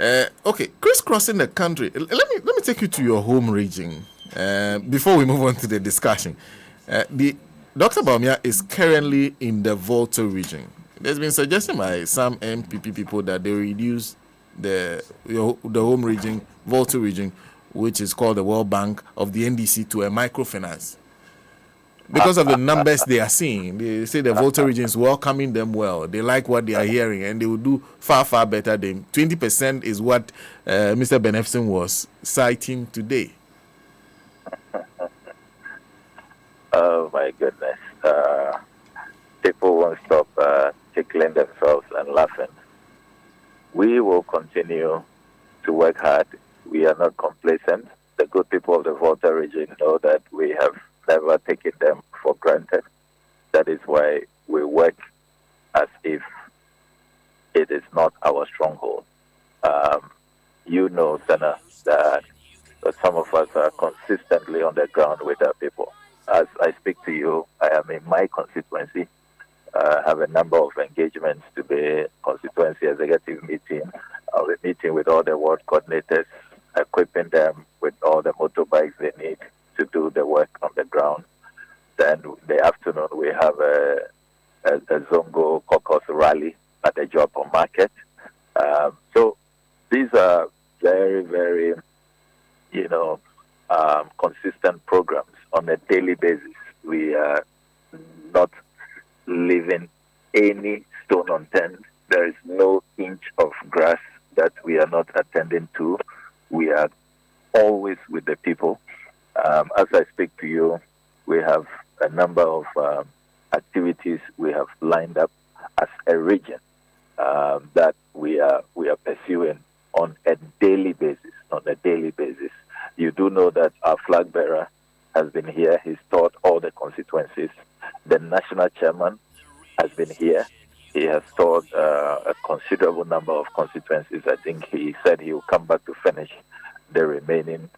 Okay, crisscrossing the country. Let me take you to your home region before we move on to the discussion. The Dr. Baumia is currently in the Volta region. There's been suggestion by some MPP people that they reduce the home region, Volta region, which is called the World Bank of the NDC, to a microfinance. Because of the numbers they are seeing, they say the Volta region is welcoming them well. They like what they are hearing, and they will do far, far better than 20% is what Mr. Benefson was citing today. Oh, my goodness. People won't stop tickling themselves and laughing. We will continue to work hard. We are not complacent. The good people of the Volta region know that we have never taken them for granted. That is why we work as if it is not our stronghold. You know, Senna, that some of us are consistently on the ground with our people. As I speak to you, I am in my constituency. Have a number of engagements to the constituency executive meeting. I'll be meeting with all the ward coordinators, equipping them with all the motorbikes they need to do the work on the ground. Then in the afternoon, we have a Zongo caucus rally at the Jopo market. So these are very, very, consistent programs on a daily basis. We are not leaving any stone unturned. There is no inch of grass that we are not attending to. We are always with the people. As I speak to you, we have a number of activities we have lined up as a region that we are pursuing on a daily basis. You do know that our flag bearer has been here. He's taught all the constituencies. The national chairman has been here. He has taught a considerable number of constituencies. I think he said he will come back to finish the remaining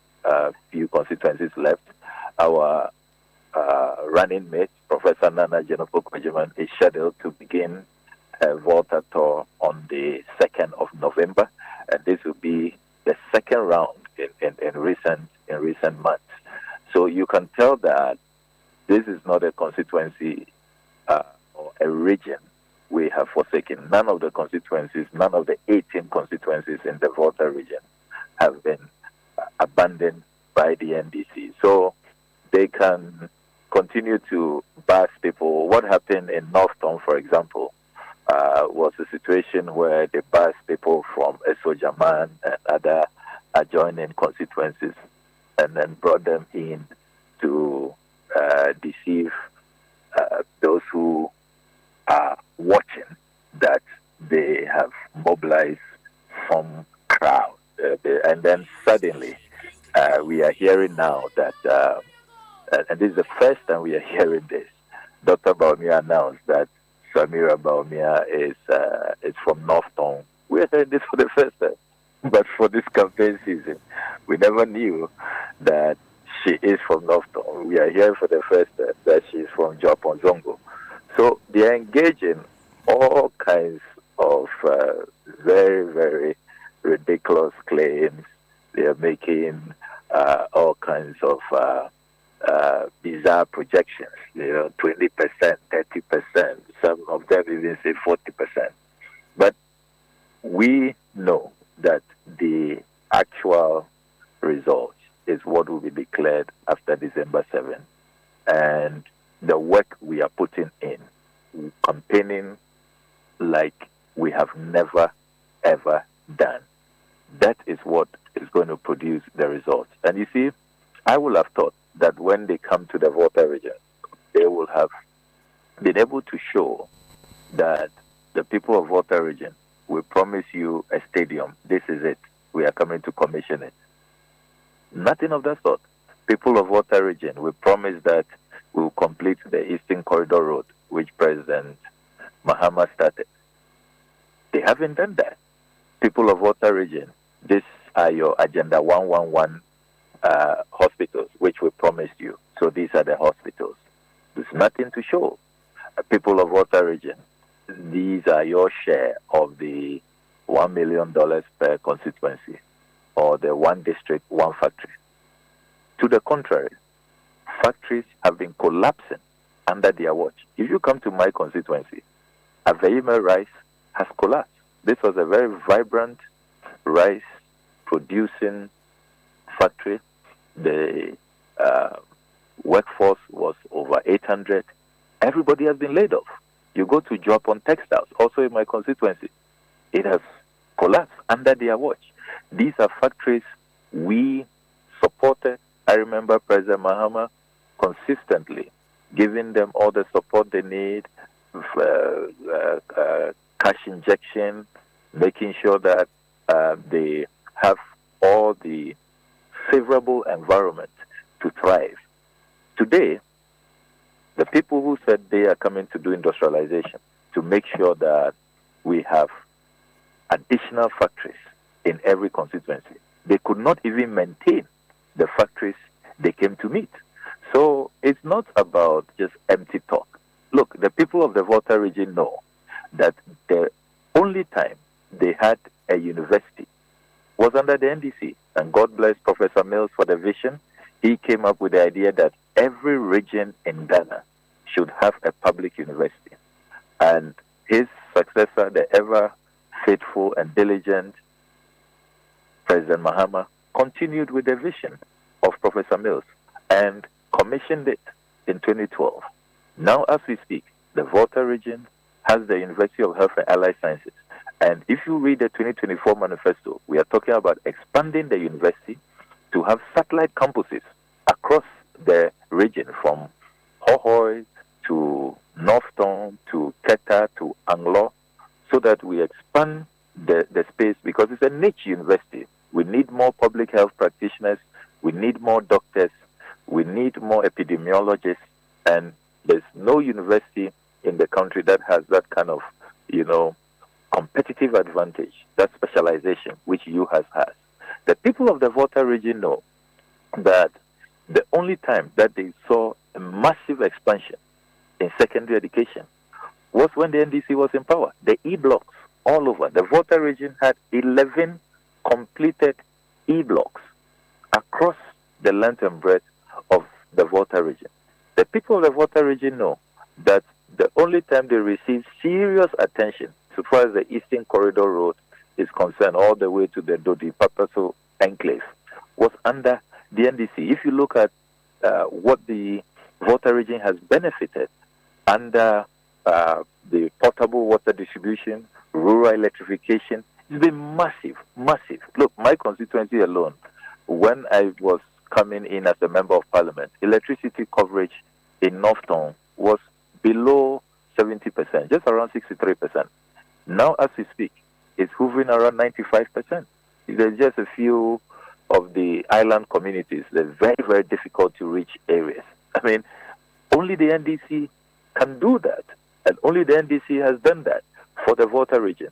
few constituencies left. Our running mate, Professor Nana Jenopoko-Jiman, is scheduled to begin a Volta tour on the 2nd of November, and this will be the second round in recent months. So you can tell that this is not a constituency or a region we have forsaken. None of the constituencies, none of the 18 constituencies in the Volta region have been abandoned by the NDC. So they can continue to bus people. What happened in Northtown, for example, was a situation where they bus people from Esojaman and other adjoining constituencies and then brought them in to deceive those who are watching that they have mobilized some crowd. And then suddenly we are hearing now that, and this is the first time we are hearing this, Dr. Baumia announced that Samira Baumia is from Northtown. We are hearing this for the first time. But for this campaign season, we never knew that she is from Northtown. We are hearing for the first time that she is from Japan Zongo. So they are engaging all kinds of very, very ridiculous claims. They are making all kinds of bizarre projections, 20%, 30%, some of them even say 40%. But we know that the actual result is what will be declared after December 7th. And the work we are putting in, campaigning like we have never, ever done, that is what is going to produce the results. And you see, I would have thought that when they come to the Volta region, they will have been able to show that the people of Volta region will promise you a stadium. This is it. We are coming to commission it. Nothing of that sort. People of Volta region will promise that we will complete the Eastern Corridor Road, which President Mahama started. They haven't done that. People of Volta region, these are your Agenda 111 hospitals, which we promised you. So these are the hospitals. There's nothing to show. People of Volta region, these are your share of the $1 million per constituency, or the one district, one factory. To the contrary, factories have been collapsing under their watch. If you come to my constituency, Aveime Rice has collapsed. This was a very vibrant rice producing factory. The workforce was over 800. Everybody has been laid off. You go to Japan Textiles, also in my constituency, it has collapsed under their watch. These are factories we supported. I remember President Mahama consistently giving them all the support they need, cash injection, making sure that they have all the favorable environment to thrive. Today, the people who said they are coming to do industrialization to make sure that we have additional factories in every constituency, they could not even maintain the factories they came to meet. So it's not about just empty talk. Look, the people of the Volta region know that the only time they had a university was under the NDC. And God bless Professor Mills for the vision. He came up with the idea that every region in Ghana should have a public university. And his successor, the ever faithful and diligent President Mahama, continued with the vision of Professor Mills and commissioned it in 2012. Now, as we speak, the Volta region has the University of Health and Allied Sciences. And if you read the 2024 manifesto, we are talking about expanding the university to have satellite campuses across the region, from Hohoi to Northtown to Keta to Anglo, so that we expand the space, because it's a niche university. We need more public health practitioners, we need more doctors, we need more epidemiologists, and there's no university in the country that has that kind of, competitive advantage, that specialization, which UHAS has. The people of the Volta region know that the only time that they saw a massive expansion in secondary education was when the NDC was in power. The E-blocks all over. The Volta region had 11 completed E-blocks across the length and breadth of the Volta region. The people of the Volta region know that the only time they received serious attention, so far as the Eastern Corridor Road is concerned, all the way to the Dodi Papaso enclave, was under the NDC. If you look at what the Volta region has benefited under the potable water distribution, rural electrification, it's been massive, massive. Look, my constituency alone, when I was coming in as a member of parliament, electricity coverage in Northtown was below 70%, just around 63%. Now, as we speak, it's hovering around 95%. There's just a few of the island communities, they're very, very difficult to reach areas. I mean, only the NDC can do that, and only the NDC has done that for the Volta region.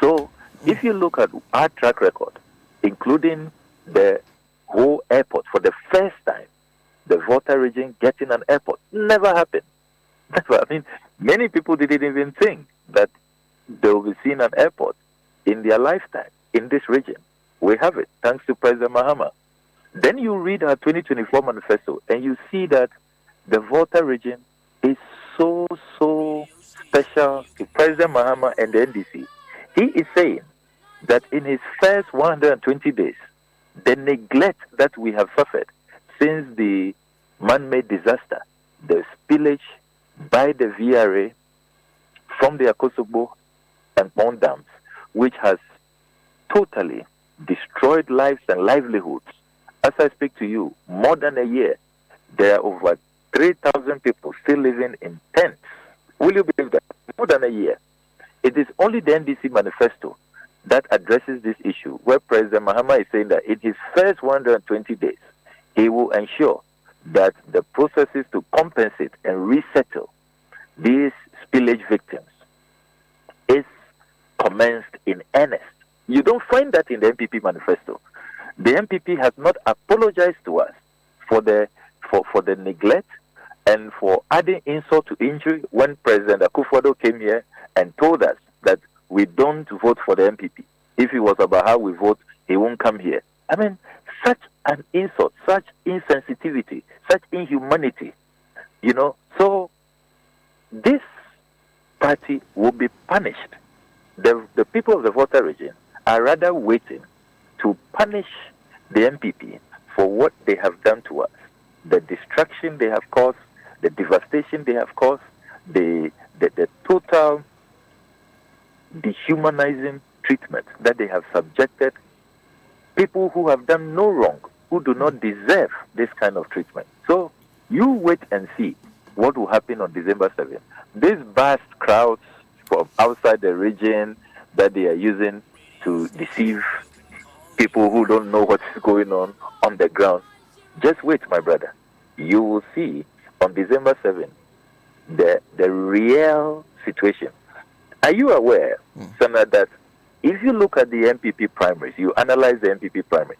So, if you look at our track record, including the whole airport, for the first time, the Volta region getting an airport, never happened. Never. I mean, many people didn't even think that they will be seeing an airport in their lifetime in this region. We have it, thanks to President Mahama. Then you read our 2024 manifesto, and you see that the Volta region is so special to President Mahama and the NDC. He is saying that in his first 120 days, the neglect that we have suffered since the man-made disaster, the spillage by the VRA from the Akosogbo and Pond dams, which has totally destroyed lives and livelihoods. As I speak to you, more than a year, there are over 3,000 people still living in tents. Will you believe that? More than a year. It is only the NDC manifesto that addresses this issue, where President Mahama is saying that in his first 120 days, he will ensure that the processes to compensate and resettle these spillage victims is commenced in earnest. You don't find that in the MPP manifesto. The MPP has not apologized to us for the neglect and for adding insult to injury when President Akufo-Addo came here and told us that we don't vote for the MPP. If it was about how we vote, he won't come here. I mean, such an insult, such insensitivity, such inhumanity, So this party will be punished. The people of the Volta region are rather waiting to punish the MPP for what they have done to us, the destruction they have caused, the devastation they have caused, the total dehumanizing treatment that they have subjected people who have done no wrong, who do not deserve this kind of treatment. So you wait and see what will happen on December 7th. These vast crowds from outside the region that they are using to deceive people who don't know what is going on the ground. Just wait, my brother. You will see on December 7th the real situation. Are you aware, Sana, that if you look at the MPP primaries, you analyze the MPP primaries,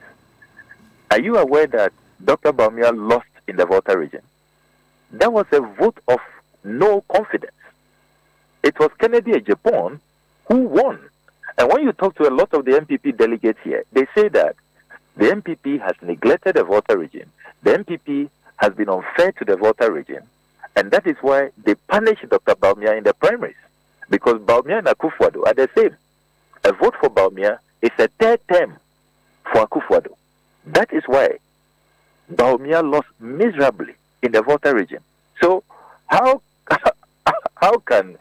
are you aware that Dr. Baumia lost in the Volta region? That was a vote of no confidence. It was Kennedy Ejapon who won. And when you talk to a lot of the MPP delegates here, they say that the MPP has neglected the Volta region. The MPP has been unfair to the Volta region. And that is why they punished Dr. Baumia in the primaries. Because Baumia and Akufo-Addo are the same. A vote for Baumia is a third term for Akufo-Addo. That is why Baumia lost miserably in the Volta region. So how can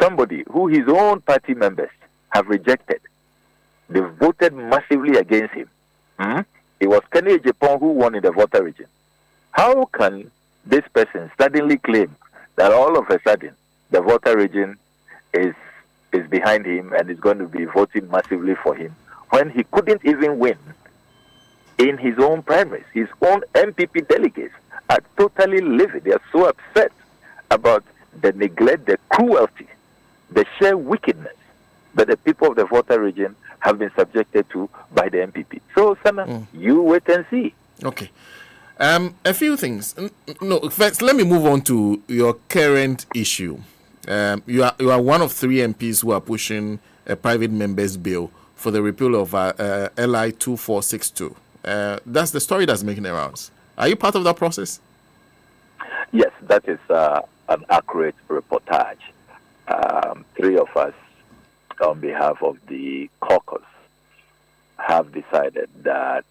somebody who his own party members have rejected, they voted massively against him? It was Kennedy Ejapon who won in the Volta region. How can this person suddenly claim that all of a sudden the Volta region is behind him and is going to be voting massively for him when he couldn't even win in his own primaries? His own MPP delegates are totally livid. They are so upset about the neglect, the cruelty, the sheer wickedness that the people of the Volta region have been subjected to by the MPP. So, Sana, you wait and see. Okay. A few things. No, first, let me move on to your current issue. You are one of 3 MPs who are pushing a private members bill for the repeal of LI 2462. That's the story that's making the rounds. Are you part of that process? Yes, that is an accurate reportage. 3 of us, on behalf of the caucus, have decided that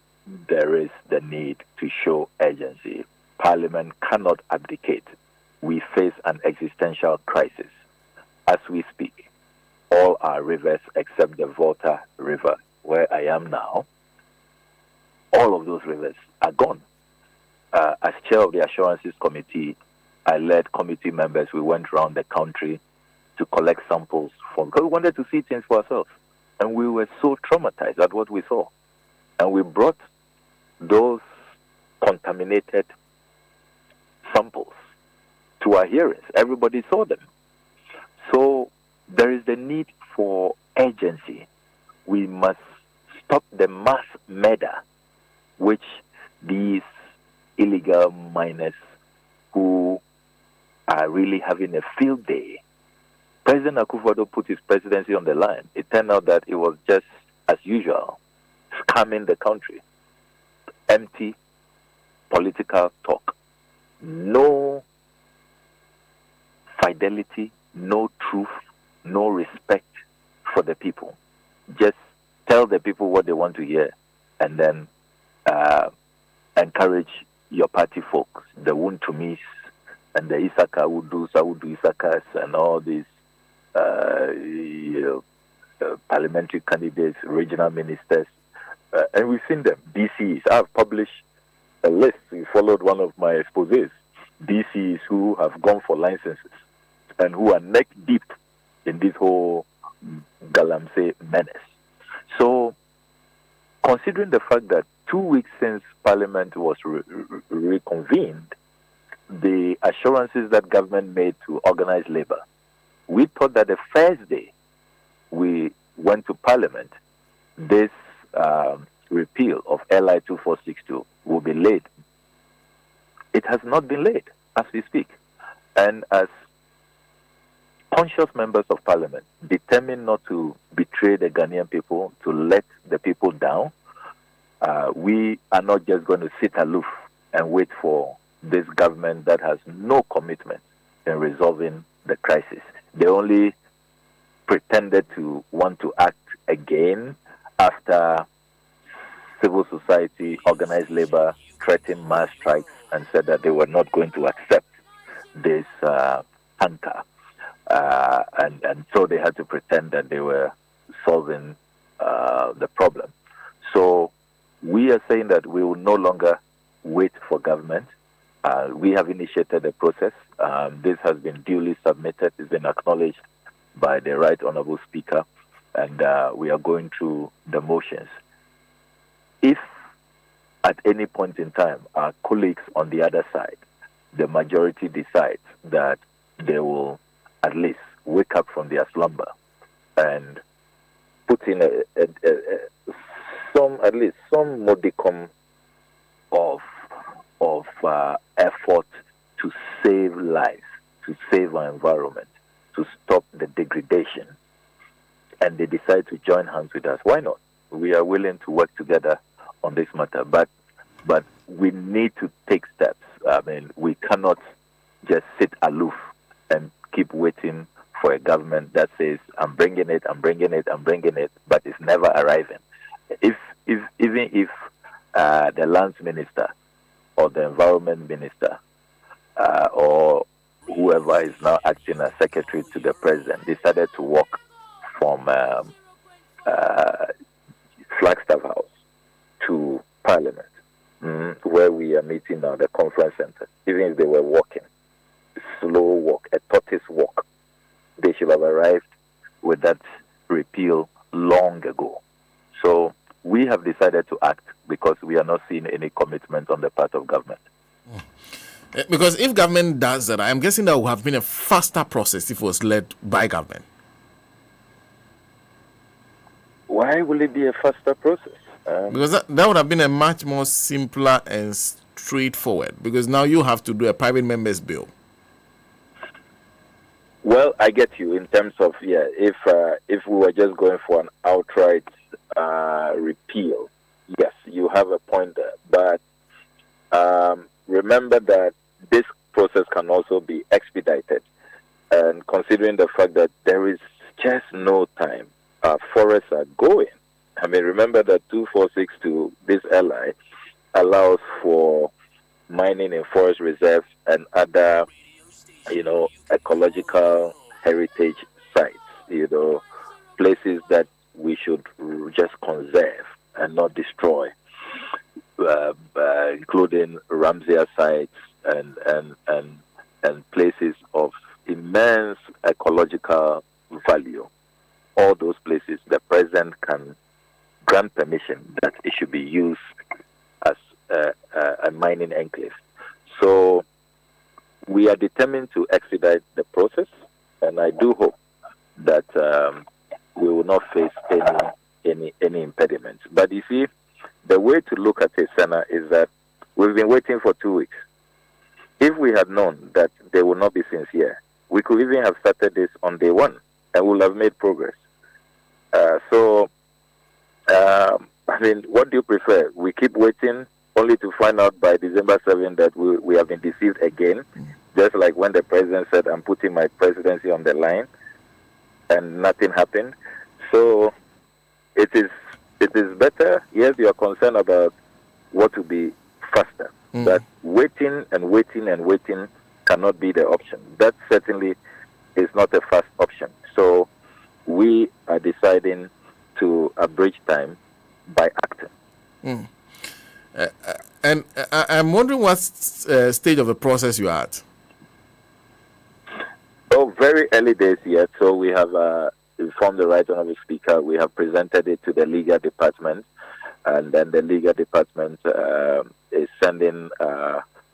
there is the need to show urgency. Parliament cannot abdicate. We face an existential crisis. As we speak, all our rivers except the Volta River, where I am now, all of those rivers are gone. As chair of the Assurances Committee, I led committee members. We went around the country to collect samples because we wanted to see things for ourselves. And we were so traumatized at what we saw. And we brought those contaminated samples to our hearings. Everybody saw them. So there is the need for urgency. We must stop the mass murder which these illegal miners who are really having a field day. President Akufo-Addo put his presidency on the line. It turned out that it was just as usual, scamming the country. Empty political talk. No fidelity, no truth, no respect for the people. Just tell the people what they want to hear and then encourage your party folks, the Wuntumis and the Isaka Wudu, Saudu Isakas and all these parliamentary candidates, regional ministers, and we've seen them, DCs. I've published a list. You followed one of my exposés. DCs who have gone for licenses and who are neck deep in this whole Galamsey menace. So, considering the fact that 2 weeks since Parliament was reconvened, the assurances that government made to organize labor, we thought that the first day we went to Parliament, this repeal of LI 2462 will be laid. It has not been laid as we speak. And as conscious members of parliament, determined not to betray the Ghanaian people, to let the people down. We are not just going to sit aloof and wait for this government that has no commitment in resolving the crisis. They only pretended to want to act again after civil society, organized labor threatened mass strikes and said that they were not going to accept this anchor. And so they had to pretend that they were solving the problem. So we are saying that we will no longer wait for government. We have initiated a process. This has been duly submitted. It's been acknowledged by the Right Honorable Speaker, and we are going through the motions. If at any point in time our colleagues on the other side, the majority decides that they will at least wake up from their slumber and put in some modicum of effort to save lives, to save our environment, to stop the degradation, and they decide to join hands with us, why not? We are willing to work together on this matter, but we need to take steps. I mean, we cannot just sit aloof and keep waiting for a government that says, I'm bringing it, but it's never arriving. Even if the lands minister or the environment minister or whoever is now acting as secretary to the president decided to walk from Flagstaff House to Parliament, where we are meeting now, the conference center, even if they were walking, slow walk, a tortoise walk, they should have arrived with that repeal long ago. So we have decided to act because we are not seeing any commitment on the part of government. Because if government does that, I'm guessing that would have been a faster process if it was led by government. Why will it be a faster process? Because that would have been a much more simpler and straightforward. Because now you have to do a private member's bill. Well, I get you in terms of, if we were just going for an outright repeal, yes, you have a point there. But remember that this process can also be expedited. And considering the fact that there is just no time, forests are going. I mean, remember that 2462, this LI, allows for mining in forest reserves and other, ecological heritage sites, places that we should just conserve and not destroy, including Ramsar sites and places of immense ecological value. All those places, the president can grant permission that it should be used as a mining enclave. So we are determined to expedite the process, and I do hope that we will not face any impediments. But you see, the way to look at it, Senna, is that we've been waiting for 2 weeks. If we had known that they would not be sincere, we could even have started this on day one, and we'll have made progress. What do you prefer? We keep waiting only to find out by December 7 that we have been deceived again, just like when the president said, I'm putting my presidency on the line, and nothing happened. So it is better. Yes, you are concerned about what will be faster, but waiting cannot be the option. That certainly is not a fast option. So we are deciding to abridge time by acting. And I'm wondering what stage of the process you are at. Oh, very early days yet. So we have informed the Right Honorable Speaker. We have presented it to the legal department, and then the legal department is sending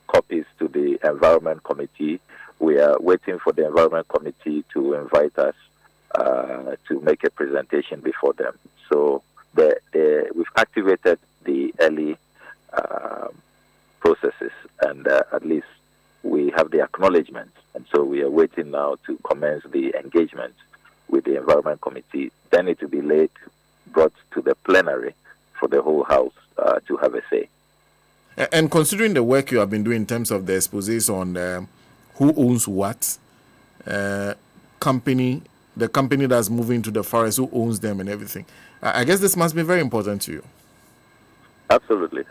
copies to the Environment Committee. We are waiting for the Environment Committee to invite us to make a presentation before them. So we've activated the early processes, and at least we have the acknowledgement. And so we are waiting now to commence the engagement with the Environment Committee. Then it will be brought to the plenary for the whole House to have a say. And considering the work you have been doing in terms of the exposés on who owns what, the company that's moving to the forest, who owns them and everything, I guess this must be very important to you. Absolutely,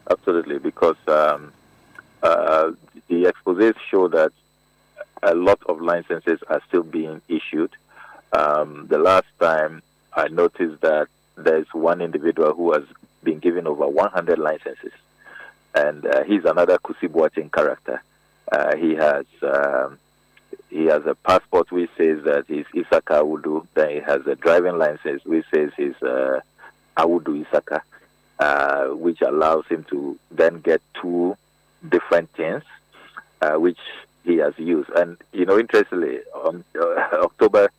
because the exposés show that a lot of licenses are still being issued. The last time I noticed that there's one individual who has been given over 100 licenses, and he's another Kusibuatin character. He has a passport which says that he's Isaka Awudu. Then he has a driving license which says he's Awudu Isaka, which allows him to then get two different things, which he has used. And, interestingly, on October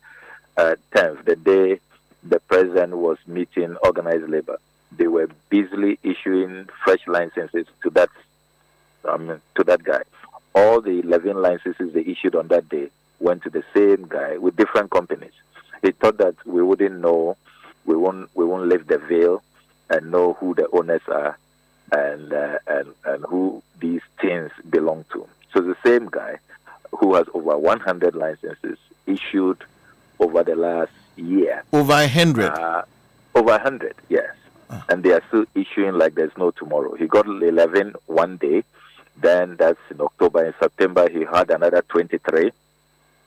10th, the day the president was meeting organized labor, they were busily issuing fresh licenses to that guy. All the 11 licenses they issued on that day went to the same guy with different companies. He thought that we wouldn't know, we won't lift the veil and know who the owners are and who these things belong to. So the same guy who has over 100 licenses issued over the last year. Over 100? Over 100, yes. And they are still issuing like there's no tomorrow. He got 11 one day. Then that's in October. In September, he had another 23.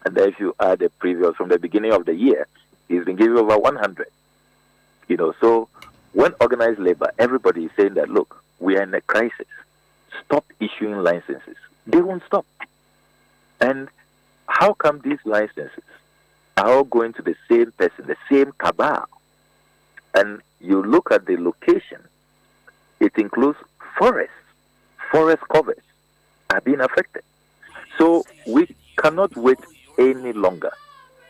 And then if you add the previous, from the beginning of the year, he's been giving over 100. So when organized labor, everybody is saying that, look, we are in a crisis. Stop issuing licenses. They won't stop. And how come these licenses are all going to the same person, the same cabal? And you look at the location, it includes forests. Forest covers are being affected. So we cannot wait any longer.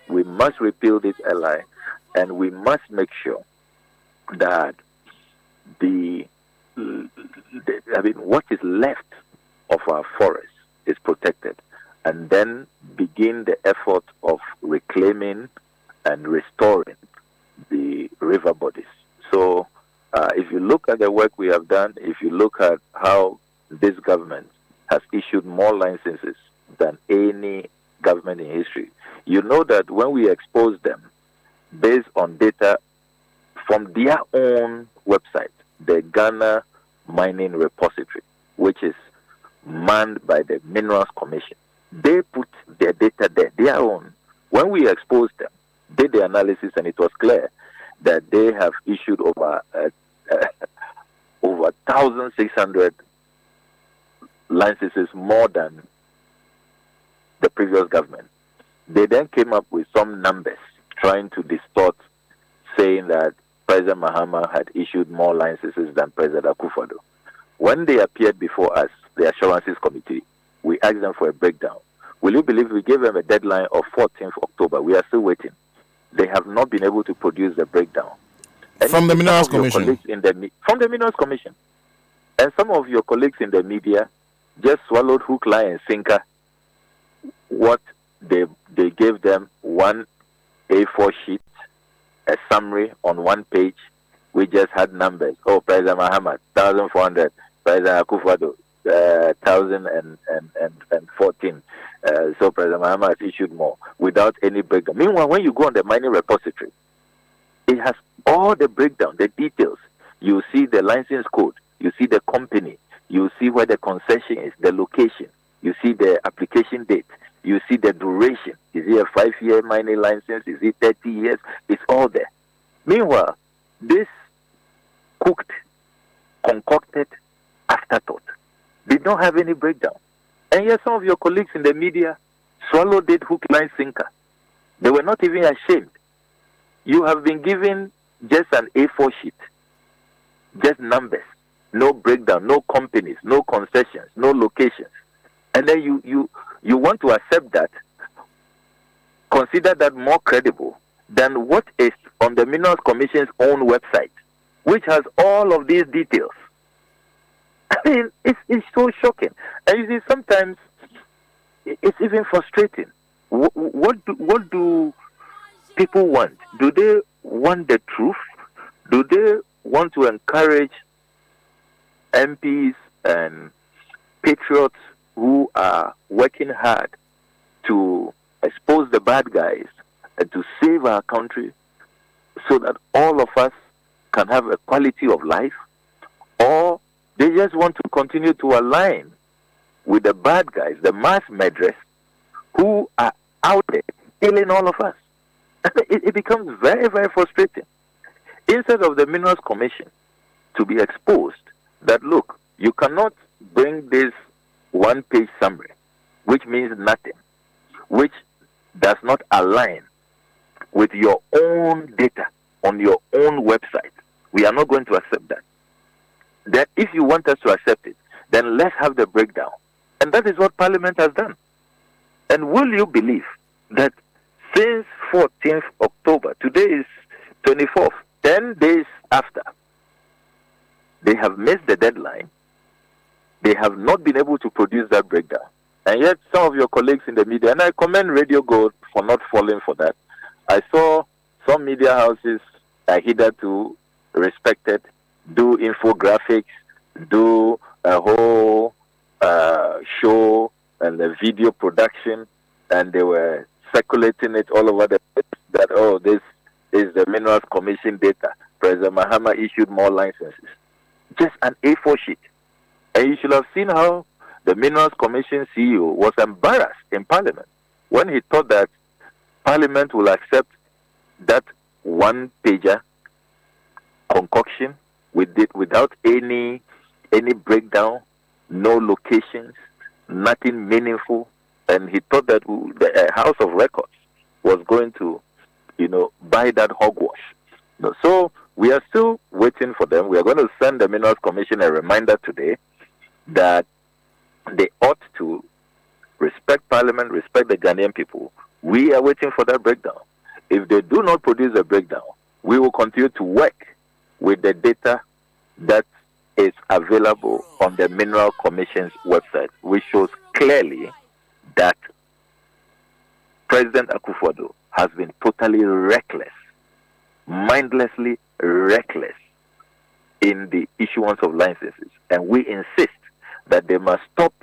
We must repeal this LI, and we must make sure that what is left of our forests is protected, and then begin the effort of reclaiming and restoring the river bodies. So if you look at the work we have done, if you look at how this government has issued more licenses than any government in history, you know that when we expose them based on data from their own website, the Ghana Mining Repository, which is manned by the Minerals Commission, they put their data there, their own. When we exposed them, did the analysis, and it was clear that they have issued over 1,600 licenses more than the previous government. They then came up with some numbers trying to distort, saying that President Mahama had issued more licenses than President Akufo-Addo. When they appeared before us, the Assurances Committee, we asked them for a breakdown. Will you believe we gave them a deadline of 14th October? We are still waiting. They have not been able to produce the breakdown. And from the Minerals Commission? From the Minerals Commission. And some of your colleagues in the media just swallowed hook, line, and sinker what they gave them, one A4 sheet, a summary on one page. We just had numbers. Oh, President Mahama, 1,400. President Akufo-Addo, 1,014. So President Mahama has issued more without any breakdown. Meanwhile, when you go on the mining repository, it has all the breakdown, the details. You see the license code, you see the company, you see where the concession is, the location, you see the application date, you see the duration. Is it a 5-year mining license? Is it 30 years? It's all there. Meanwhile, this cooked, concocted afterthought did not have any breakdown. And yet some of your colleagues in the media swallowed it hook, line, sinker. They were not even ashamed. You have been given just an A4 sheet, just numbers, no breakdown, no companies, no concessions, no locations. And then you want to accept that, consider that more credible than what is on the Minerals Commission's own website, which has all of these details. I mean, it's so shocking. And you see, sometimes it's even frustrating What do people want? Do they want the truth? Do they want to encourage MPs and patriots who are working hard to expose the bad guys and to save our country so that all of us can have a quality of life? Or they just want to continue to align with the bad guys, the mass murderers, who are out there killing all of us? It becomes very, very frustrating. Instead of the Minerals Commission to be exposed that, look, you cannot bring this one-page summary, which means nothing, which does not align with your own data on your own website. We are not going to accept that. Then if you want us to accept it, then let's have the breakdown. And that is what Parliament has done. And will you believe that since 14th October, today is 24th, 10 days after, they have missed the deadline. They have not been able to produce that breakdown. And yet some of your colleagues in the media, and I commend Radio Gold for not falling for that. I saw some media houses hitherto respected do infographics, do a whole show and a video production, and they were circulating it all over the place that, oh, this is the Minerals Commission data. President Mahama issued more licenses. Just an A4 sheet. And you should have seen how the Minerals Commission CEO was embarrassed in Parliament when he thought that Parliament will accept that one-pager concoction without any breakdown, no locations, nothing meaningful. And he thought that the House of Records was going to, buy that hogwash. So we are still waiting for them. We are going to send the Minerals Commission a reminder today that they ought to respect Parliament, respect the Ghanaian people. We are waiting for that breakdown. If they do not produce a breakdown, we will continue to work with the data that is available on the Mineral Commission's website, which shows clearly that President Akufo-Addo has been totally reckless, mindlessly reckless in the issuance of licenses. And we insist that they must stop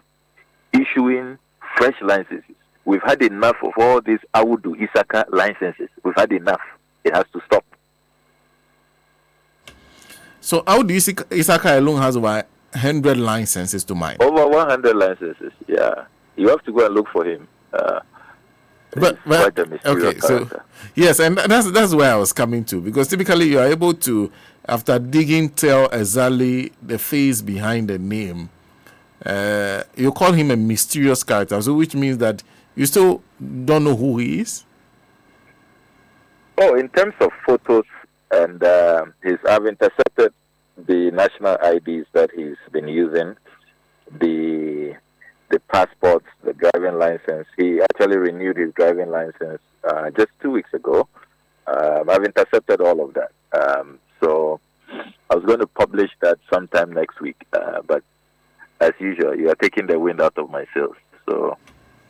issuing fresh licenses. We've had enough of all these Awudu Isaka licenses. We've had enough. It has to stop. So Awudu Isaka alone has over 100 licenses to mine. Over 100 licenses, yeah. You have to go and look for him. But quite a mysterious character. So yes, and that's where I was coming to, because typically you are able to, after digging, tell exactly the face behind the name. You call him a mysterious character, so which means that you still don't know who he is. Oh, in terms of photos, and I've intercepted the national IDs that he's been using, the passports, the driving license. He actually renewed his driving license just 2 weeks ago. I've intercepted all of that. So I was going to publish that sometime next week. But as usual, you are taking the wind out of my sails. So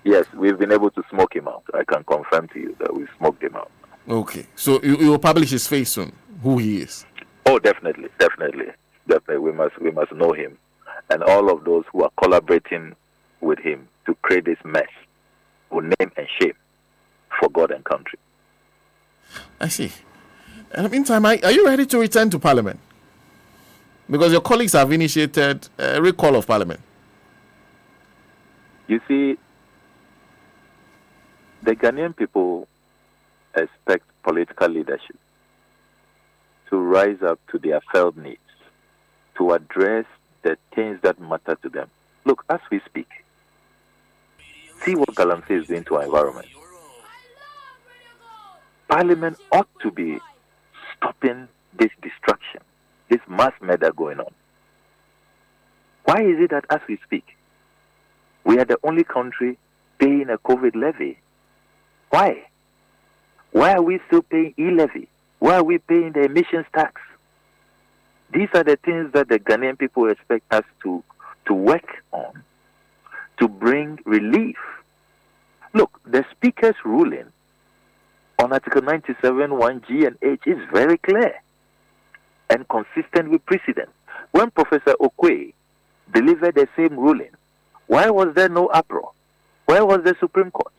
yes, we've been able to smoke him out. I can confirm to you that we've smoked him out. Okay. So you will publish his face soon, who he is? Oh, definitely. We must know him. And all of those who are collaborating with him to create this mess will name and shame for God and country. I see. In the meantime, are you ready to return to Parliament? Because your colleagues have initiated a recall of Parliament. You see, the Ghanaian people expect political leadership to rise up to their felt needs, to address the things that matter to them. Look, as we speak, see what Galamsey is doing to our environment. Parliament ought to be stopping this destruction, this mass murder going on. Why is it that as we speak, we are the only country paying a COVID levy? Why? Why are we still paying e-levy? Why are we paying the emissions tax? These are the things that the Ghanaian people expect us to work on, to bring relief. Look, the Speaker's ruling on Article 97, 1G and H is very clear and consistent with precedent. When Professor Okwe delivered the same ruling, why was there no uproar? Where was the Supreme Court?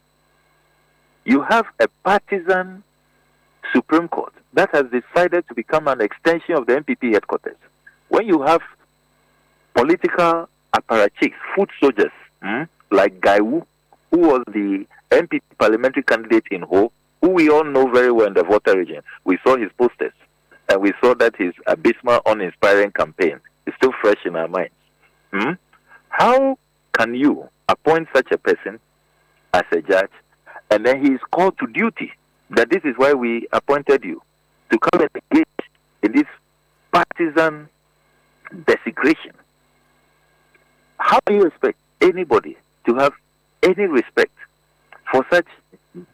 You have a partisan Supreme Court that has decided to become an extension of the MPP headquarters. When you have political apparatchiks, foot soldiers, like Gaiwu, who was the MPP parliamentary candidate in Ho, who we all know very well in the Volta region. We saw his posters, and we saw that his abysmal, uninspiring campaign is still fresh in our minds. How can you appoint such a person as a judge, and then he is called to duty? That this is why we appointed you, to come and engage in this partisan desecration. How do you expect anybody to have any respect for such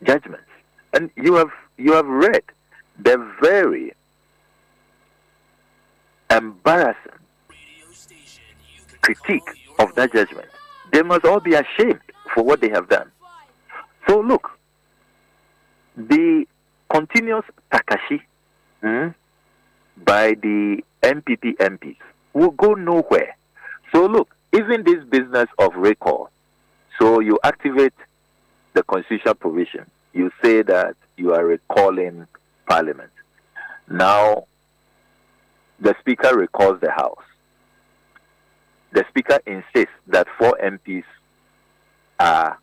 judgments? And you have read the very embarrassing critique of that judgment. They must all be ashamed for what they have done. So look, the continuous Takashi by the MPP MPs will go nowhere. So look, even this business of recall, so you activate the constitutional provision, you say that you are recalling Parliament. Now, the Speaker recalls the House. The Speaker insists that 4 MPs are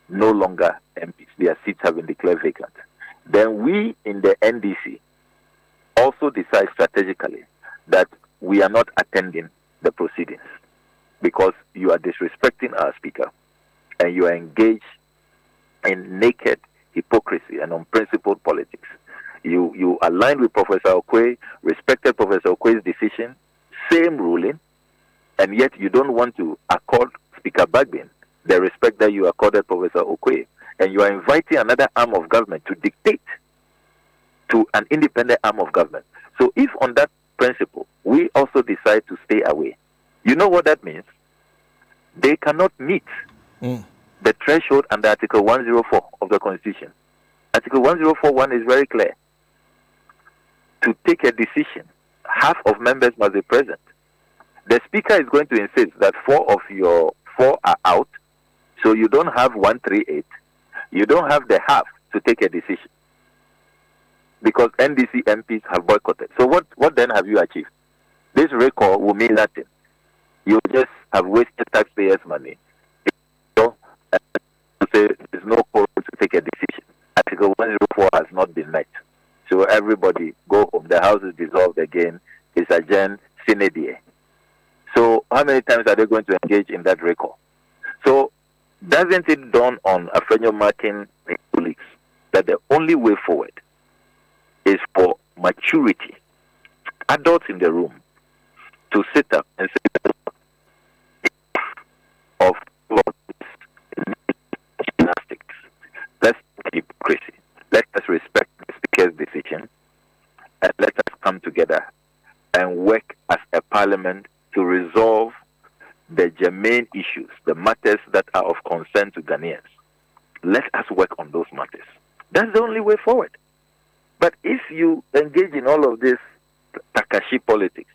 no longer MPs. Their seats have been declared vacant. Then we in the NDC also decide strategically that we are not attending the proceedings because you are disrespecting our Speaker and you are engaged in naked hypocrisy and unprincipled politics. You aligned with Professor Okwe, respected Professor Okwe's decision, same ruling, and yet you don't want to accord Speaker Bagbin the respect that you accorded Professor Okwe, and you are inviting another arm of government to dictate to an independent arm of government. So if on that principle we also decide to stay away, you know what that means? They cannot meet the threshold under Article 104 of the Constitution. Article 104.1 is very clear. To take a decision, half of members must be present. The Speaker is going to insist that 4 of your 4 are out, so you don't have 138. You don't have the half to take a decision because NDC MPs have boycotted. So what then have you achieved? This recall will mean nothing. You just have wasted taxpayers' money. So, say there's no quorum to take a decision. Article 104 has not been met. So everybody go home. The House is dissolved again. It's adjourned sine die. So how many times are they going to engage in that recall? So doesn't it dawn on Afenyo Martin and colleagues that the only way forward is for maturity, adults in the room, to sit up and say of gymnastics. Let's hypocrisy. Let us respect the Speaker's decision and let us come together and work as a parliament to resolve the germane issues, the matters that are of concern to Ghanaians. Let us work on those matters. That's the only way forward. But if you engage in all of this Takashi politics,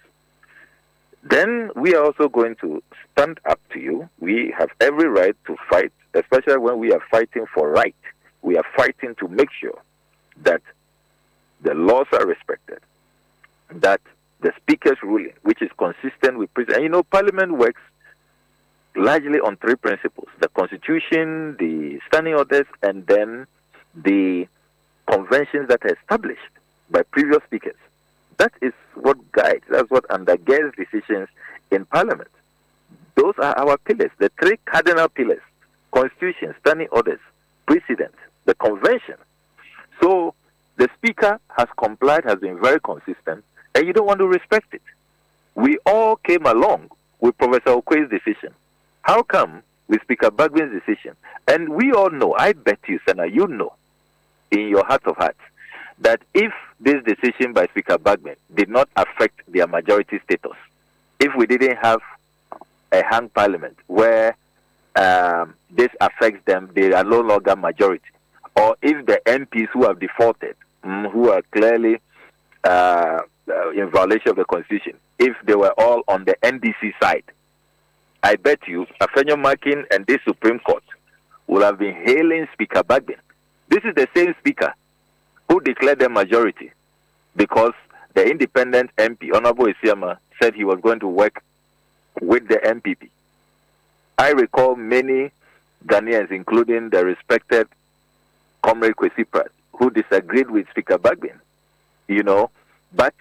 then we are also going to stand up to you. We have every right to fight, especially when we are fighting for right. We are fighting to make sure that the laws are respected, that the Speaker's ruling, which is consistent with precedent. And you know, Parliament works largely on 3 principles: the Constitution, the standing orders, and then the conventions that are established by previous speakers. That is what guides, that's what undergirds decisions in Parliament. Those are our pillars, the 3 cardinal pillars: Constitution, standing orders, precedent, the convention. So the Speaker has complied, has been very consistent, and you don't want to respect it. We all came along with Professor Okwe's decision. How come with Speaker Bagbin's decision? And we all know, I bet you, Senator, you know, in your heart of hearts, that if this decision by Speaker Bagbin did not affect their majority status, if we didn't have a hung parliament where this affects them, they are no longer majority. Or if the MPs who have defaulted, who are clearly in violation of the Constitution, if they were all on the NDC side, I bet you Afenyo Makin and this Supreme Court will have been hailing Speaker Bagbin. This is the same speaker who declared the majority because the independent MP, Honorable Isiama, said he was going to work with the MPP. I recall many Ghanaians, including the respected Comrade Kwesi Pratt, who disagreed with Speaker Bagbin, but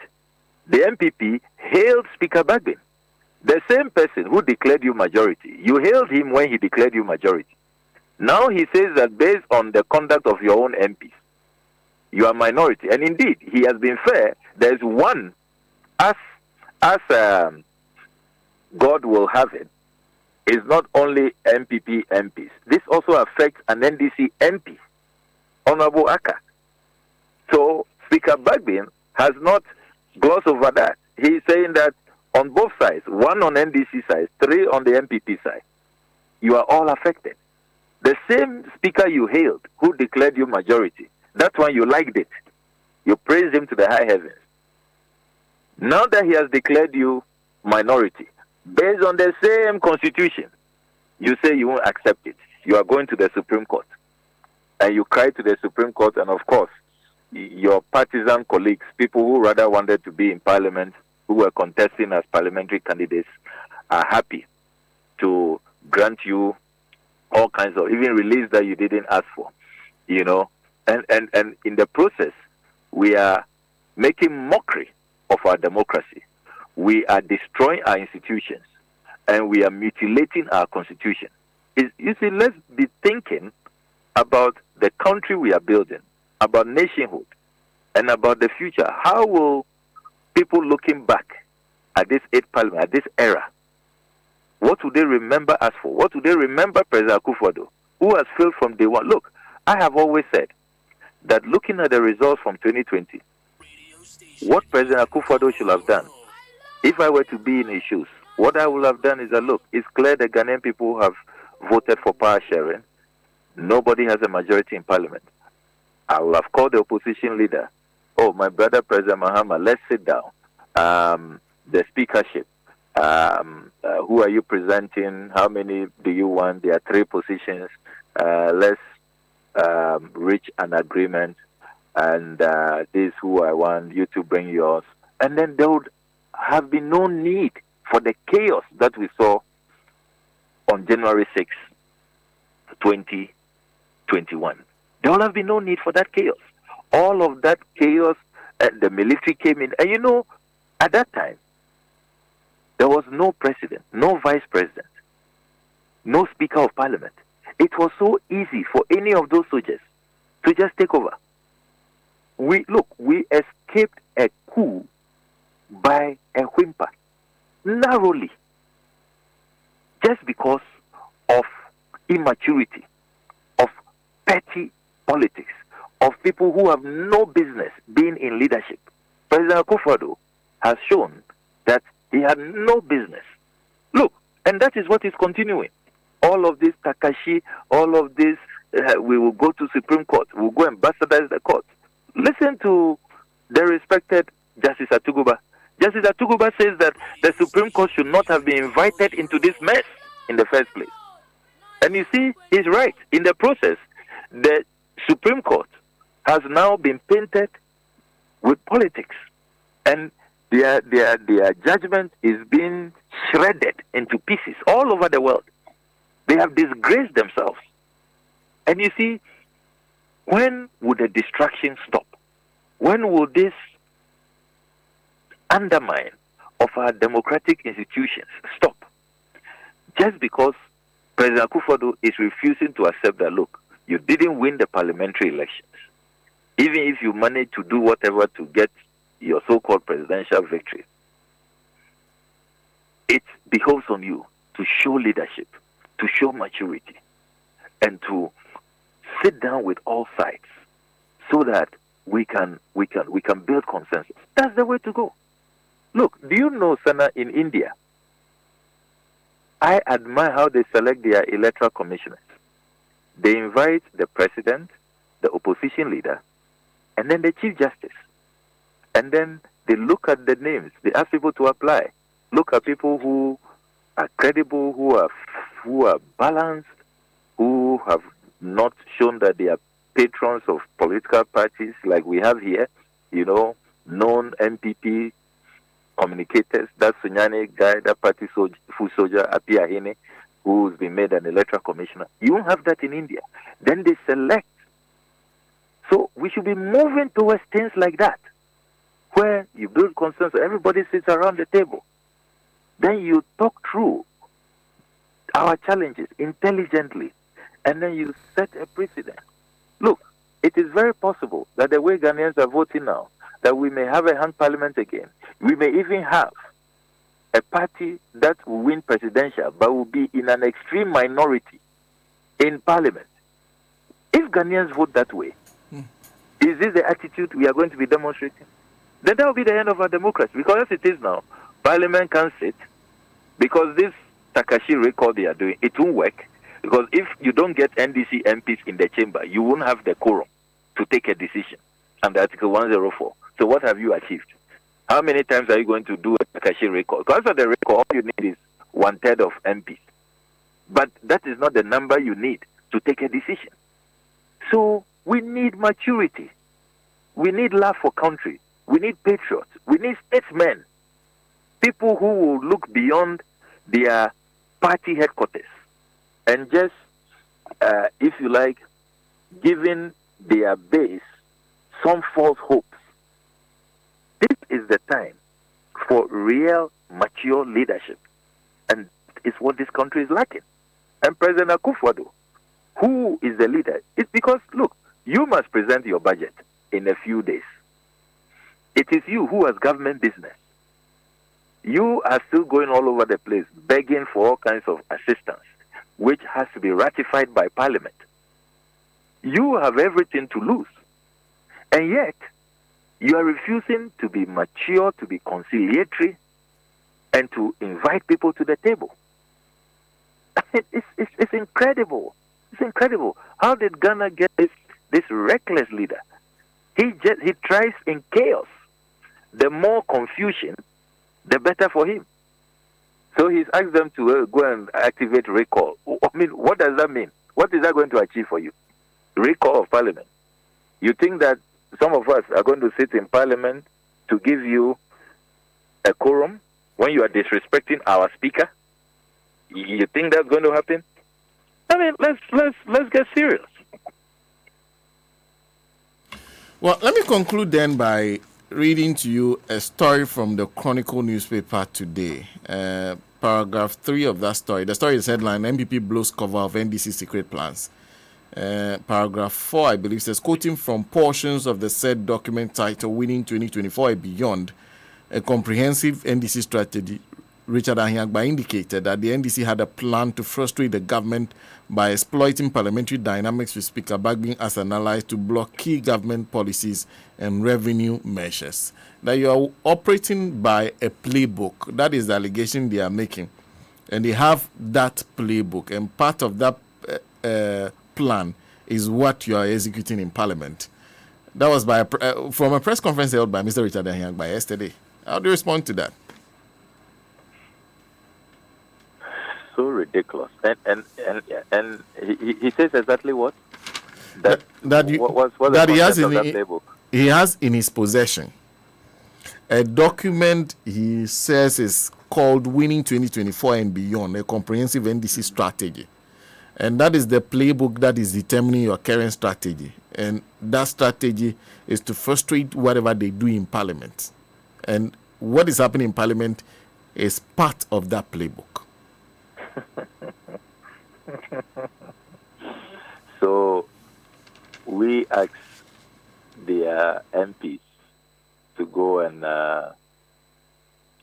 the MPP hailed Speaker Bagbin. The same person who declared you majority, you hailed him when he declared you majority. Now he says that based on the conduct of your own MPs, you are minority. And indeed, he has been fair. There's one, as God will have it, is not only MPP MPs. This also affects an NDC MP, Honorable Aka. So Speaker Bagbin has not glossed over that. He's saying that on both sides, one on NDC side, three on the MPP side, you are all affected. The same speaker you hailed, who declared you majority, that one you liked it. You praised him to the high heavens. Now that he has declared you minority, based on the same constitution, you say you won't accept it. You are going to the Supreme Court. And you cry to the Supreme Court, and of course, your partisan colleagues, people who rather wanted to be in Parliament, who were contesting as parliamentary candidates, are happy to grant you all kinds of, even release that you didn't ask for, And in the process, we are making mockery of our democracy. We are destroying our institutions, and we are mutilating our constitution. You see, let's be thinking about the country we are building, about nationhood, and about the future. How will people looking back at this 8th Parliament, at this era, what would they remember us for? What would they remember President Akufo-Addo, who has failed from day one? Look, I have always said that looking at the results from 2020, what President Akufo-Addo should have done, if I were to be in his shoes, what I would have done is that, look, it's clear the Ghanaian people have voted for power sharing. Nobody has a majority in Parliament. I will have called the opposition leader. Oh, my brother, President Mahama, let's sit down. The speakership. Who are you presenting? How many do you want? There are 3 positions. Let's reach an agreement. And this is who I want you to bring yours. And then there would have been no need for the chaos that we saw on January 6, 2021. There will have been no need for that chaos. All of that chaos, the military came in. And at that time, there was no president, no vice president, no speaker of parliament. It was so easy for any of those soldiers to just take over. We escaped a coup by a whimper, narrowly, just because of immaturity, of petty politics, of people who have no business being in leadership. President Akufo-Addo has shown that he had no business. Look, and that is what is continuing. All of this Takashi, all of this, we will go to Supreme Court, we'll go ambassadorize the court. Listen to the respected Justice Atuguba. Justice Atuguba says that the Supreme Court should not have been invited into this mess in the first place. And you see, he's right. In the process, the Supreme Court has now been painted with politics. And their judgment is being shredded into pieces all over the world. They have disgraced themselves. And you see, when will the distraction stop? When will this undermine of our democratic institutions stop? Just because President Akufo-Addo is refusing to accept that, look, you didn't win the parliamentary elections. Even if you manage to do whatever to get your so-called presidential victory, it behoves on you to show leadership, to show maturity, and to sit down with all sides so that we can build consensus. That's the way to go. Look, do you know, Sana, in India, I admire how they select their electoral commissioners. They invite the president, the opposition leader, and then the chief justice. And then they look at the names. They ask people to apply. Look at people who are credible, who are balanced, who have not shown that they are patrons of political parties like we have here, known MPP communicators. That's Sunyani guy, that party full soldier, Apia Hine, who's been made an electoral commissioner. You don't have that in India. Then they select. So we should be moving towards things like that, where you build consensus, everybody sits around the table. Then you talk through our challenges intelligently, and then you set a precedent. Look, it is very possible that the way Ghanaians are voting now, that we may have a hung parliament again. We may even have a party that will win presidential, but will be in an extreme minority in parliament. If Ghanaians vote that way, is this the attitude we are going to be demonstrating? Then that will be the end of our democracy. Because as it is now, parliament can't sit, because this Takashi record they are doing, it won't work. Because if you don't get NDC MPs in the chamber, you won't have the quorum to take a decision under Article 104. So what have you achieved? How many times are you going to do a Takashi record? Because of the record, all you need is 1/3 of MPs. But that is not the number you need to take a decision. So we need maturity. We need love for country. We need patriots. We need statesmen. People who will look beyond their party headquarters and just, if you like, giving their base some false hopes. This is the time for real, mature leadership. And it's what this country is lacking. And President Akufo-Addo, who is the leader? It's because, look, you must present your budget in a few days. It is you who has government business. You are still going all over the place, begging for all kinds of assistance, which has to be ratified by Parliament. You have everything to lose. And yet, you are refusing to be mature, to be conciliatory, and to invite people to the table. It's incredible. It's incredible. How did Ghana get this reckless leader? He thrives in chaos. The more confusion, the better for him. So he's asked them to go and activate recall. I mean, what does that mean? What is that going to achieve for you? Recall of Parliament. You think that some of us are going to sit in Parliament to give you a quorum when you are disrespecting our speaker? You think that's going to happen? I mean, let's get serious. Well, let me conclude then by reading to you a story from the Chronicle newspaper today. Paragraph 3 of that story. The story is headline, MPP blows cover of NDC secret plans. Paragraph 4, I believe, says, quoting from portions of the said document titled Winning 2024 and Beyond, a comprehensive NDC strategy, Richard Ahiagba indicated that the NDC had a plan to frustrate the government by exploiting parliamentary dynamics with Speaker Bagbin as an ally to block key government policies and revenue measures. That you are operating by a playbook. That is the allegation they are making. And they have that playbook. And part of that plan is what you are executing in Parliament. That was from a press conference held by Mr. Richard Ahiagba yesterday. How do you respond to that? So ridiculous. And he says exactly what? That he has in his possession a document he says is called Winning 2024 and Beyond, a comprehensive NDC strategy. And that is the playbook that is determining your current strategy. And that strategy is to frustrate whatever they do in Parliament. And what is happening in Parliament is part of that playbook. So we ask the MPs to go and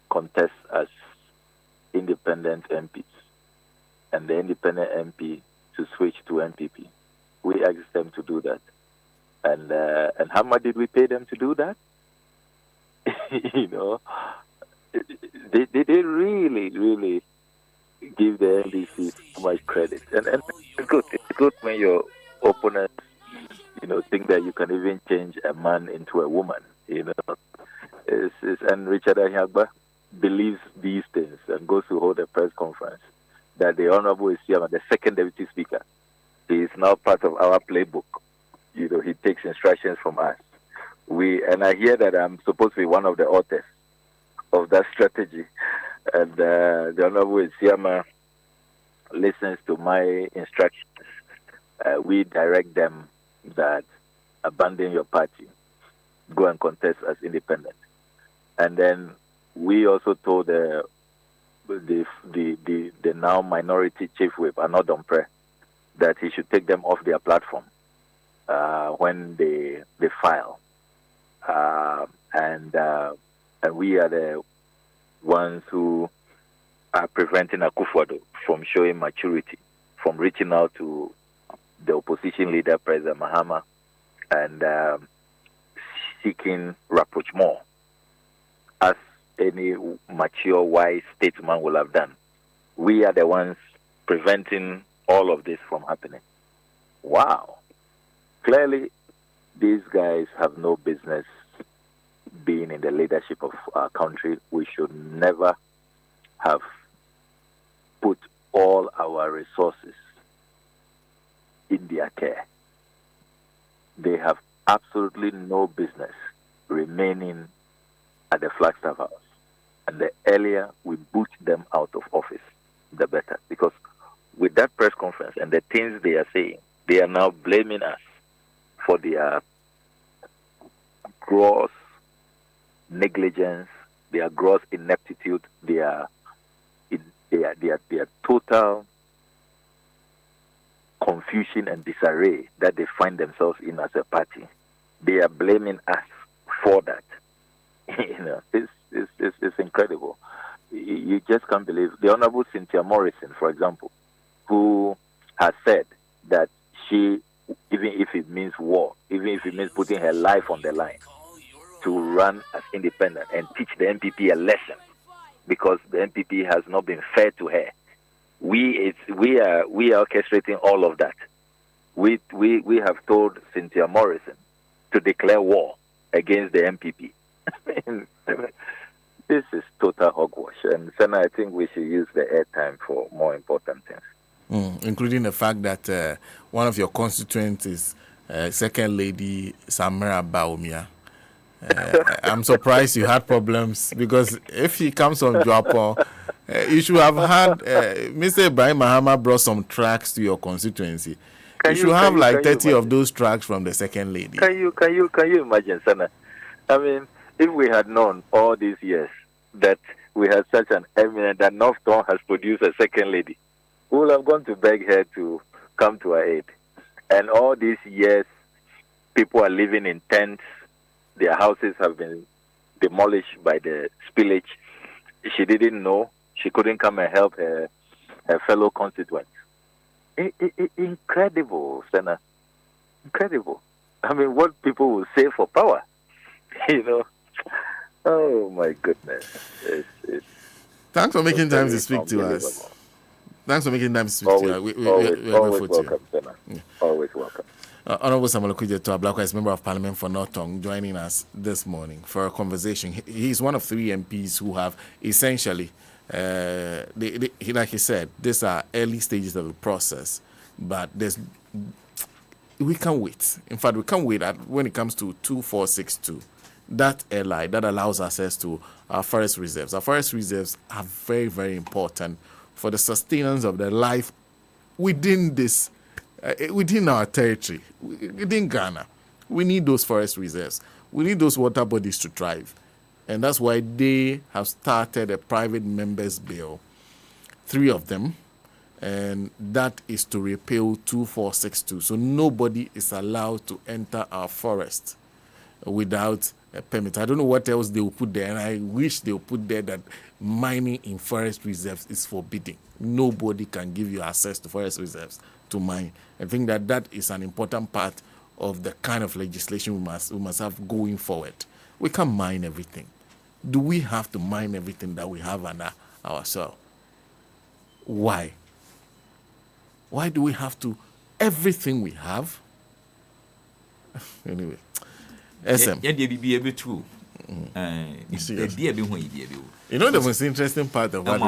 contest as independent MPs, and the independent MP to switch to MPP. We asked them to do that, and how much did we pay them to do that? They really give the NDC so much credit. And it's good. It's good when your opponents, think that you can even change a man into a woman. And Richard Anyagba believes these things and goes to hold a press conference that the Honorable Isiama, the second Deputy Speaker, he is now part of our playbook. He takes instructions from us. And I hear that I'm supposed to be one of the authors of that strategy. And the Honorable Isiama listens to my instructions. We direct them that abandon your party, go and contest as independent. And then we also told the now minority chief whip, Anodompre, that he should take them off their platform when they file. And we are the ones who are preventing Akufo-Addo from showing maturity, from reaching out to the opposition leader, President Mahama, and seeking rapprochement, as any mature, wise statesman will have done. We are the ones preventing all of this from happening. Wow. Clearly, these guys have no business being in the leadership of our country. We should never have put all our resources in their care. They have absolutely no business remaining at the Flagstaff House. And the earlier we boot them out of office, the better. Because with that press conference and the things they are saying, they are now blaming us for their gross negligence, their gross ineptitude, their total confusion and disarray that they find themselves in as a party. They are blaming us for that. It's incredible. You just can't believe. The Honorable Cynthia Morrison, for example, who has said that she, even if it means war, even if it means putting her life on the line to run as independent and teach the MPP a lesson, because the MPP has not been fair to her. We are orchestrating all of that. We have told Cynthia Morrison to declare war against the MPP. This is total hogwash, and Senna, I think we should use the airtime for more important things. Including the fact that one of your constituents is Second Lady Samira Baumia. I'm surprised you had problems, because if he comes on Joapo, you should have had Mr. Ibrahim Mahama brought some tracks to your constituency. You should have like 30 of those tracks from the Second Lady. Can you imagine, Sana? I mean, if we had known all these years that we had such an eminent, that Northton has produced a Second Lady, we would have gone to beg her to come to our aid. And all these years, people are living in tents. Their houses have been demolished by the spillage. She didn't know. She couldn't come and help her fellow constituents. Incredible, Senna. Incredible. I mean, what people will say for power, Oh, my goodness. Thanks for making time to speak to us. Thanks for making time to speak to us. Always welcome, Senna. Yeah. Always welcome. Honorable Okudzeto Ablakwa is Member of Parliament for Northong, joining us this morning for a conversation. He's one of 3 MPs who have essentially, like he said, these are early stages of the process, but we can't wait. In fact, we can't wait when it comes to 2462. That LI that allows access to our forest reserves. Our forest reserves are very, very important for the sustenance of the life within this. Within our territory, within Ghana. We need those forest reserves. We need those water bodies to thrive. And that's why they have started a private members bill, 3 of them, and that is to repeal 2462. So nobody is allowed to enter our forest without a permit. I don't know what else they will put there, and I wish they would put there that mining in forest reserves is forbidden. Nobody can give you access to forest reserves to mine. I think that is an important part of the kind of legislation we must have going forward. We can't mine everything. Do we have to mine everything that we have under our soil? Why? Why do we have to everything we have? Anyway, SM. You know the most interesting part of what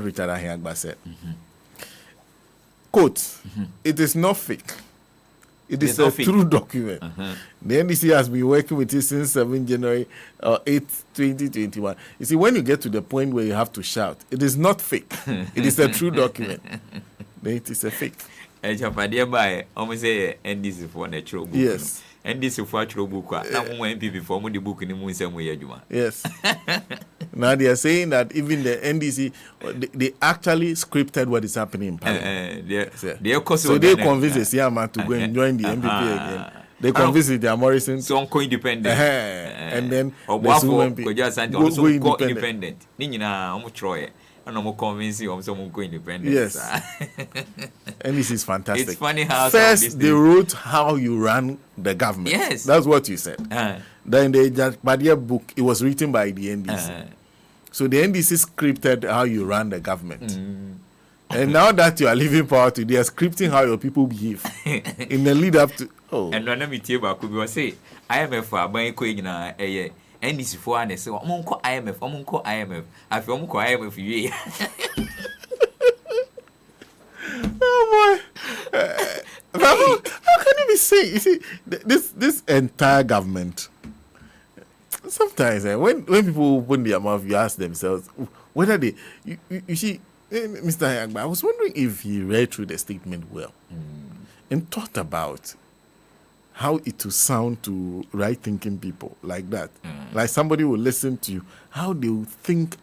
Richard Ahiagba said. Quote, it is not fake. It is a true document. The NDC has been working with it since 7 January 8, 2021. You see, when you get to the point where you have to shout, it is not fake. It is a true document. Then it is a fake. Yes. NDC for actual book. Now, MP before the book in the moon, some way. Yes. Now they are saying that even the NDC, they actually scripted what is happening in Parliament. So they convinced the Siama to go and join the MPP again. They convinced the Morrison. So co-independent. And then go independent. Nina, Troy. And I'm convinced I'm someone going independent. Yes. And this is fantastic. It's funny how first they wrote how you run the government. Yes. That's what you said. Then the Badia book, it was written by the NDC. So the NDC scripted how you run the government. And now that you are leaving power to, they are scripting how your people behave in the lead up to. Oh. And when I tell you, could say, IMF for buying coin a NDC for and say, I'm on IMF, I'm on IMF. I feel I'm IMF. Oh boy. How can you be saying? You see, this entire government. Sometimes when people open their mouth, you ask themselves whether they. You see, Mr. Hayagba, I was wondering if he read through the statement well and thought about how it will sound to right-thinking people like that. Like somebody will listen to you, how they will think.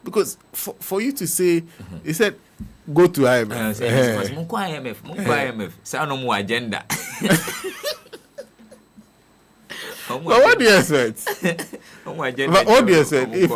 Because for you to say, he said, go to IMF. IMF. Sound no more agenda. But what do you expect? What do you expect? If